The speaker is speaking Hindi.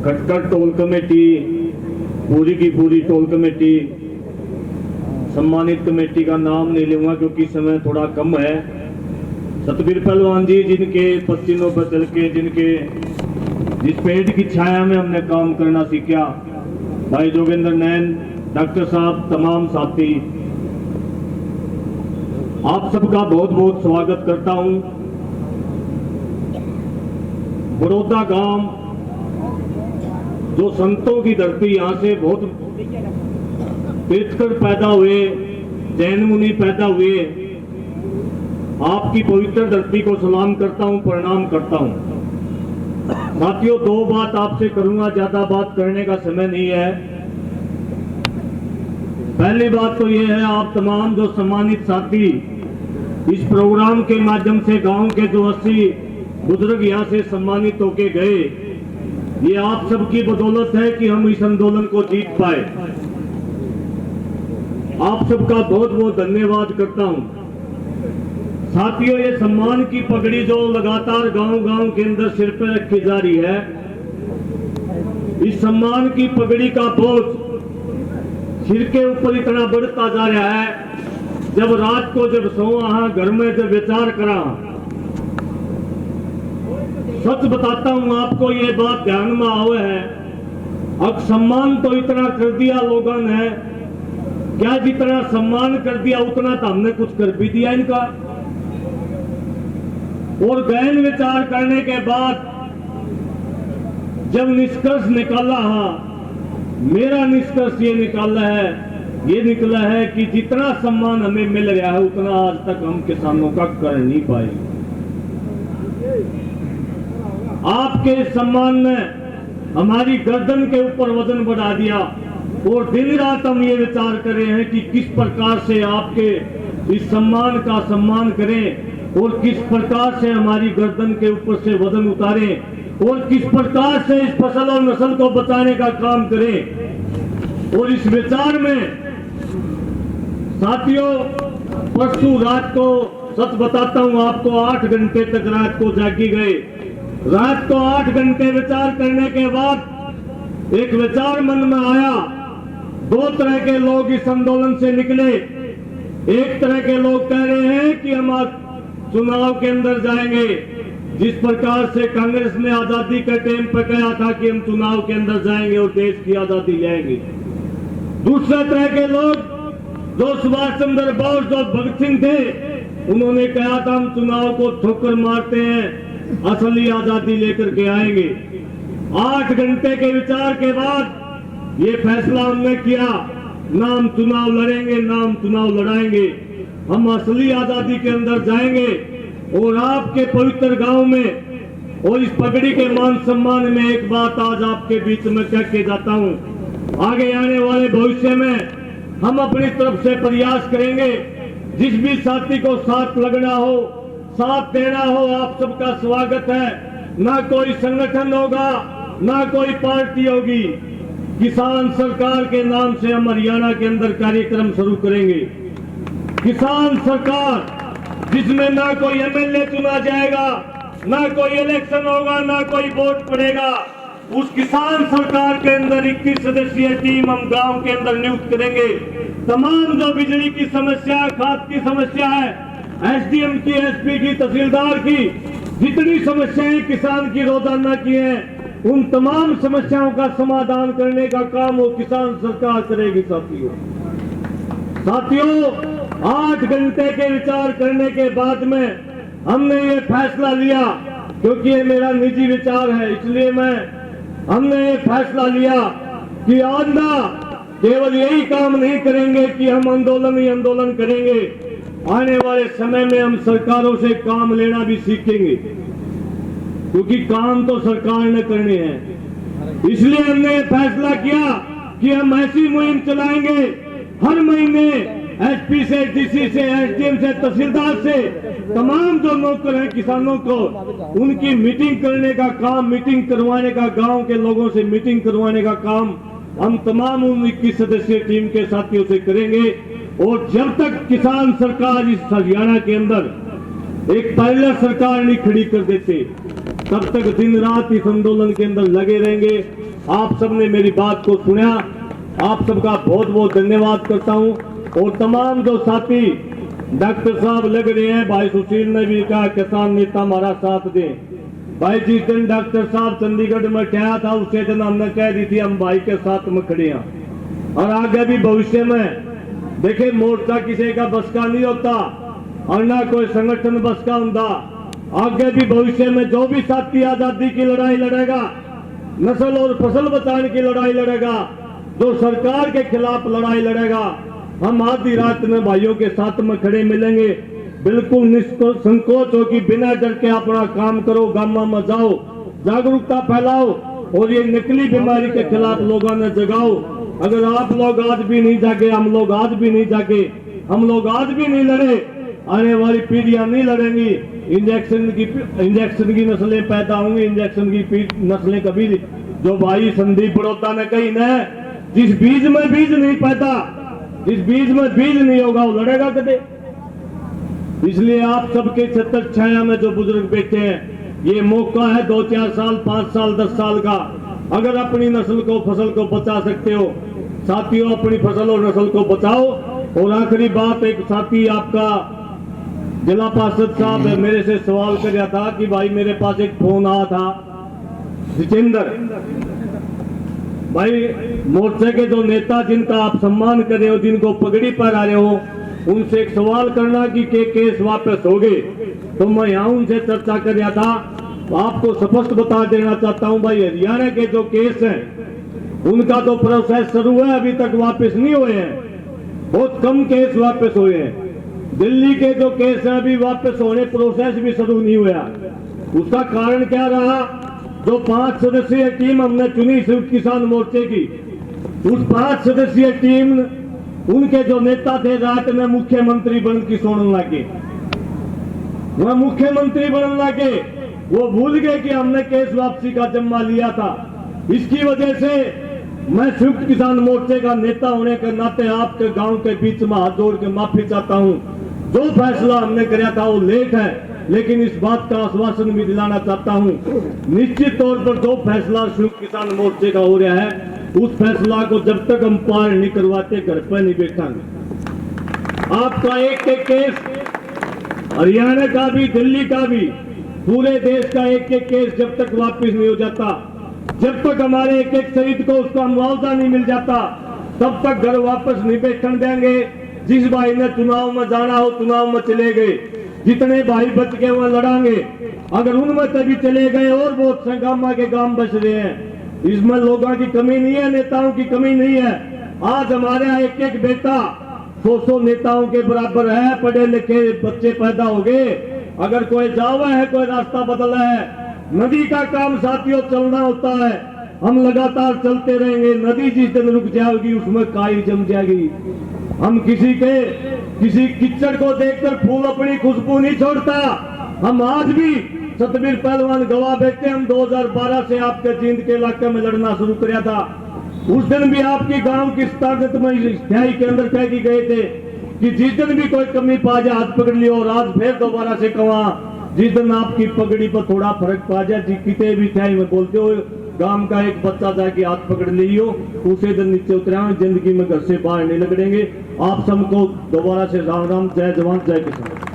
खटखट टोल कमेटी, पूरी की पूरी टोल कमेटी, सम्मानित कमेटी का नाम नहीं लूंगा क्योंकि समय थोड़ा कम है। सतबीर पहलवान जी जिनके पसीनों पर चल के, जिनके जिस पेड़ की छाया में हमने काम करना सीखा, भाई जोगेंद्र नैन, डॉक्टर साहब, तमाम साथी, आप सबका बहुत बहुत स्वागत करता हूं। बड़ौदा गांव जो संतों की धरती, यहां से बहुत तीर्थकर पैदा हुए, जैन मुनि पैदा हुए, आपकी पवित्र धरती को सलाम करता हूं, प्रणाम करता हूं। साथियों, दो बात आपसे करूंगा, ज्यादा बात करने का समय नहीं है। पहली बात तो यह है, आप तमाम जो सम्मानित साथी इस प्रोग्राम के माध्यम से गांव के जो 80 बुजुर्ग यहां से सम्मानित होके गए, ये आप सबकी बदौलत है कि हम इस आंदोलन को जीत पाए। आप सबका बहुत बहुत धन्यवाद करता हूं। साथियों, ये सम्मान की पगड़ी जो लगातार गांव-गांव के अंदर सिर पर रखी जा रही है, इस सम्मान की पगड़ी का बोझ सिर के ऊपर इतना बढ़ता जा रहा है। जब रात को जब सोआ घर में जब विचार करा, सच बताता हूं आपको, ये बात ध्यान में आवे है। अब सम्मान तो इतना कर दिया लोगों ने, क्या जितना सम्मान कर दिया उतना तो हमने कुछ कर भी दिया इनका। और गहन विचार करने के बाद जब निष्कर्ष निकाला, मेरा निष्कर्ष ये निकला है कि जितना सम्मान हमें मिल रहा है उतना आज तक हम किसानों का कर नहीं पाए। आपके सम्मान ने हमारी गर्दन के ऊपर वजन बढ़ा दिया और दिन रात हम ये विचार कर रहे हैं कि किस प्रकार से आपके इस सम्मान का सम्मान करें और किस प्रकार से हमारी गर्दन के ऊपर से वजन उतारें और किस प्रकार से इस फसल और नस्ल को बचाने का काम करें। और इस विचार में साथियों, परसों रात को, सच बताता हूं आपको, 8 घंटे तक रात को जागी गए। रात को 8 घंटे विचार करने के बाद एक विचार मन में आया। दो तरह के लोग इस आंदोलन से निकले। एक तरह के लोग कह रहे हैं कि हम चुनाव के अंदर जाएंगे, जिस प्रकार से कांग्रेस ने आजादी के टाइम पर कहा था कि हम चुनाव के अंदर जाएंगे और देश की आजादी लाएंगे। दूसरे तरह के लोग जो सुभाष चंद्र बोस, जो भगत सिंह थे, उन्होंने कहा था हम चुनाव को ठोकर मारते हैं, असली आजादी लेकर के आएंगे। 8 घंटे के विचार के बाद ये फैसला हमने किया, ना हम चुनाव लड़ेंगे, ना हम चुनाव लड़ाएंगे, हम असली आजादी के अंदर जाएंगे। और आपके पवित्र गांव में और इस पगड़ी के मान सम्मान में एक बात आज आपके बीच में कह के जाता हूं, आगे आने वाले भविष्य में हम अपनी तरफ से प्रयास करेंगे। जिस भी साथी को साथ लगना हो, साथ देना हो, आप सबका स्वागत है। ना कोई संगठन होगा, ना कोई पार्टी होगी। किसान सरकार के नाम से हम हरियाणा के अंदर कार्यक्रम शुरू करेंगे। किसान सरकार जिसमें ना कोई एमएलए चुना जाएगा, ना कोई इलेक्शन होगा, ना कोई वोट पड़ेगा। उस किसान सरकार के अंदर 21 सदस्यीय टीम हम गांव के अंदर नियुक्त करेंगे। तमाम जो बिजली की समस्या है, खाद की समस्या है, एसडीएम की, एसपी की, तहसीलदार की, जितनी समस्याएं किसान की रोजाना की हैं, उन तमाम समस्याओं का समाधान करने का काम वो किसान सरकार करेगी। साथियों, 8 घंटे के विचार करने के बाद में हमने ये फैसला लिया, क्योंकि ये मेरा निजी विचार है, इसलिए हमने ये फैसला लिया कि आज ना केवल यही काम नहीं करेंगे कि हम आंदोलन ही आंदोलन करेंगे, आने वाले समय में हम सरकारों से काम लेना भी सीखेंगे, क्योंकि काम तो सरकार ने करने हैं। इसलिए हमने ये फैसला किया कि हम ऐसी मुहिम चलाएंगे, हर महीने एसपी से, डीसी से, एसडीएम से, तहसीलदार से, तमाम जो नौकर हैं किसानों को, उनकी मीटिंग करने का काम, मीटिंग करवाने का, गांव के लोगों से मीटिंग करवाने का काम हम तमाम 21 सदस्यीय टीम के साथियों से करेंगे। और जब तक किसान सरकार इस हरियाणा के अंदर एक पहले सरकार नहीं खड़ी कर देते, तब तक दिन रात इस आंदोलन के अंदर लगे रहेंगे। आप सबने मेरी बात को सुना। आप सबका बहुत बहुत धन्यवाद करता हूं। और तमाम जो साथी डॉक्टर साहब लग रहे हैं, भाई सुशील ने भी कहा किसान नेता हमारा साथ दें। भाई जिस दिन डॉक्टर साहब चंडीगढ़ में ठहरा था उसे दिन हमने कह दी थी हम भाई के साथ में खड़े हैं। और आगे भी भविष्य में देखिए, मोर्चा किसी का बस का नहीं होता और ना कोई संगठन बस का होता। आगे भी भविष्य में जो भी साथी आजादी की लड़ाई लड़ेगा, नस्ल और फसल बचाने की लड़ाई लड़ेगा, जो सरकार के खिलाफ लड़ाई लड़ेगा, हम आधी रात में भाइयों के साथ में खड़े मिलेंगे। बिल्कुल निसंकोच हो कि बिना डर के अपना काम करो, गांव में जाओ, जागरूकता फैलाओ और ये नकली बीमारी के खिलाफ लोगों ने जगाओ। अगर आप लोग आज भी नहीं जागे, हम लोग आज भी नहीं जागे, हम लोग आज भी नहीं लड़े, आने वाली पीढ़ियां नहीं लड़ेंगी। इंजेक्शन की नस्लें पैदा होंगी, इंजेक्शन की नस्लें कभी, जो भाई संदीप बड़ौदा ने कही ना, जिस बीज में बीज नहीं पैदा, जिस बीज में बीज नहीं होगा वो लड़ेगा कदे। इसलिए आप सबके छत्र छाया में जो बुजुर्ग बैठे हैं, ये मौका है 2-4 साल, 5 साल, 10 साल का। अगर अपनी नस्ल को, फसल को बचा सकते हो साथियों, अपनी फसल और नस्ल को बचाओ। और आखिरी बात, एक साथी आपका जिला पार्षद साहब मेरे से सवाल कर रहा था कि भाई मेरे पास एक फोन आया था, जितेंद्र भाई मोर्चे के जो नेता जिनका आप सम्मान कर रहे हो, जिनको पगड़ी पहना रहे हो, उनसे एक सवाल करना कि केस वापस हो गए। तो मैं यहाँ उनसे चर्चा कर रहा था। आपको स्पष्ट बता देना चाहता हूँ भाई, हरियाणा के जो केस हैं उनका तो प्रोसेस शुरू है, अभी तक वापस नहीं हुए हैं। बहुत कम केस वापस हुए हैं। दिल्ली के जो केस हैं अभी वापस होने, प्रोसेस भी शुरू नहीं हुआ। उसका कारण क्या रहा? जो 5 सदस्यीय टीम हमने चुनी संयुक्त किसान मोर्चे की, उस 5 सदस्यीय टीम, उनके जो नेता थे रात में मुख्यमंत्री बन की सोने लगे, वह मुख्यमंत्री बनने लगे। वो भूल गए कि हमने केस वापसी का जिम्मा लिया था। इसकी वजह से मैं संयुक्त किसान मोर्चे का नेता होने के नाते आपके गांव के बीच में हाथ जोड़ के माफी चाहता हूं। जो फैसला हमने किया था वो लेट है, लेकिन इस बात का आश्वासन भी दिलाना चाहता हूं, निश्चित तौर पर जो फैसला संयुक्त किसान मोर्चे का हो रहा है, उस फैसला को जब तक हम पार नहीं करवाते घर पर नहीं बैठांगे। आपका एक एक केस, हरियाणा का भी, दिल्ली का भी, पूरे देश का एक एक केस जब तक वापस नहीं हो जाता, जब तक हमारे एक एक शहीद को उसका मुआवजा नहीं मिल जाता, तब तक घर वापस नहीं बैठने देंगे। जिस भाई ने चुनाव में जाना हो चुनाव में चले गए, जितने भाई बच गए वह लड़ांगे। अगर उनमें तभी चले गए और बहुत से गांव के गांव बच रहे हैं। इसमें लोगों की कमी नहीं है, नेताओं की कमी नहीं है। आज हमारे यहाँ एक एक बेटा 100 नेताओं के बराबर है, पढ़े लिखे बच्चे पैदा हो गए। अगर कोई जावा है, कोई रास्ता बदला है, नदी का काम साथियों चलना होता है, हम लगातार चलते रहेंगे। नदी जिस दिन रुक जाएगी उसमें काई जम जाएगी। हम किसी कीचड़ को देखकर फूल अपनी खुशबू नहीं छोड़ता। हम आज भी सतबीर पहलवान गवाह बैठे, हम 2012 से आपके जींद के इलाके में लड़ना शुरू किया था। उस दिन भी आपकी गांव की ताकत में स्याही के अंदर कह के गए थे कि जिस दिन भी कोई कमी पा जाए हाथ पकड़ लियो। और आज फिर दोबारा से कहा, जिस दिन आपकी पगड़ी पर थोड़ा फर्क पा जाए, कितने भी स्याही में बोलते हो, गांव का एक बच्चा जाके हाथ पकड़ लियो, उसे दिन नीचे उतरा, जिंदगी में घर से बाहर नहीं लगेंगे। आप सबको दोबारा से राम राम, जय जवान जय किसान।